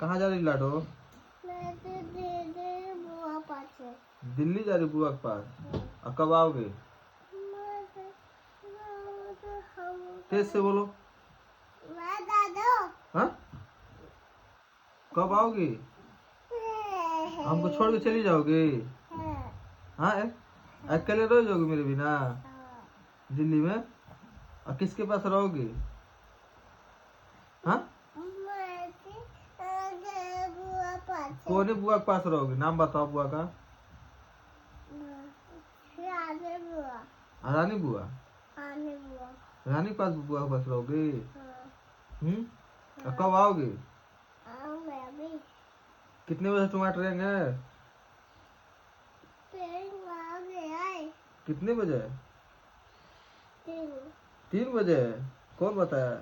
कहाँ जा रही लाडो? दिल्ली जा रही बुआ के पास। अब कब आओगे? तेज से बोलो। हाँ? कब आओगे? हमको छोड़ के चली जाओगे? हाँ अकेले रह जाओगे मेरे बिना दिल्ली में? और किसके पास रहोगे? हाँ? कौन बुआ के पास रहोगे? नाम बताओ बुआ का। रानी बुआ। रानी पास बुआ के पास रहोगे? और कब आओगे? कितने बजे तुम्हारा ट्रेन है? कितने बजे? 3 बजे। कौन बताया?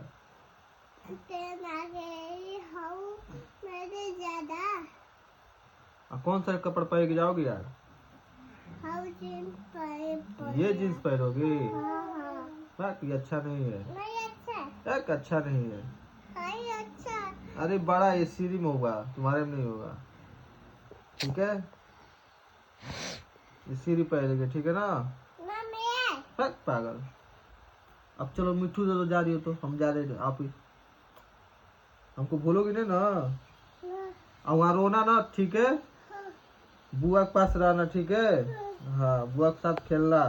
कौन सा कपड़ा पहन के जाओगे यार? ये जींस पहनोगे? ये अच्छा नहीं है। अच्छा नहीं है। अरे बड़ा ये सीरी में होगा, तुम्हारे में नहीं होगा। ठीक है, ये सीरी पहनेगे, ठीक है ना? पागल। अब चलो मिठू दे दो, जा रही हो तो हम जा रहे हैं। आप ही हमको बोलोगे नहीं ना? और वहाँ रोना ना, ठीक है? बुआ के पास रहना, ठीक है? हाँ, बुआ के साथ खेलना।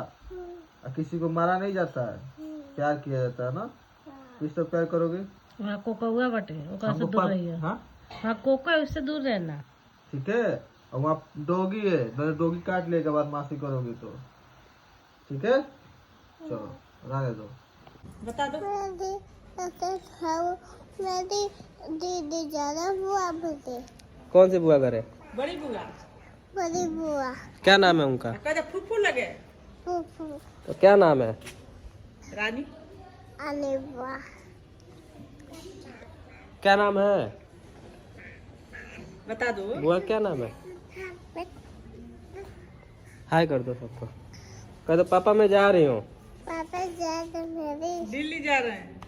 किसी को मारा नहीं जाता है, प्यार किया जाता है ना? किस तो प्यार करोगे? वहाँ कोका हुआ बटे, ओकरा से दूर रहिए। हाँ? वहाँ कोका है, उससे दूर रहना, ठीक है? और वहाँ डॉगी है, डॉगी काट लेगा बदमाशी करोगे तो, ठीक है? चलो रहने दो। बता दो। दीदी ज्यादा बुआ बोलते। कौन सी बुआ घर है? बड़ी बुआ। बड़ी बुआ। क्या नाम है उनका? कहते फूफू लगे। फूफू। तो क्या नाम है? रानी। अरे बुआ। क्या नाम है? बता दो। बुआ क्या नाम है? हाय कर दो सबको। कह दो पापा मैं जा रही हूँ। पापा जा रहे हैं। दिल्ली जा रहे हैं।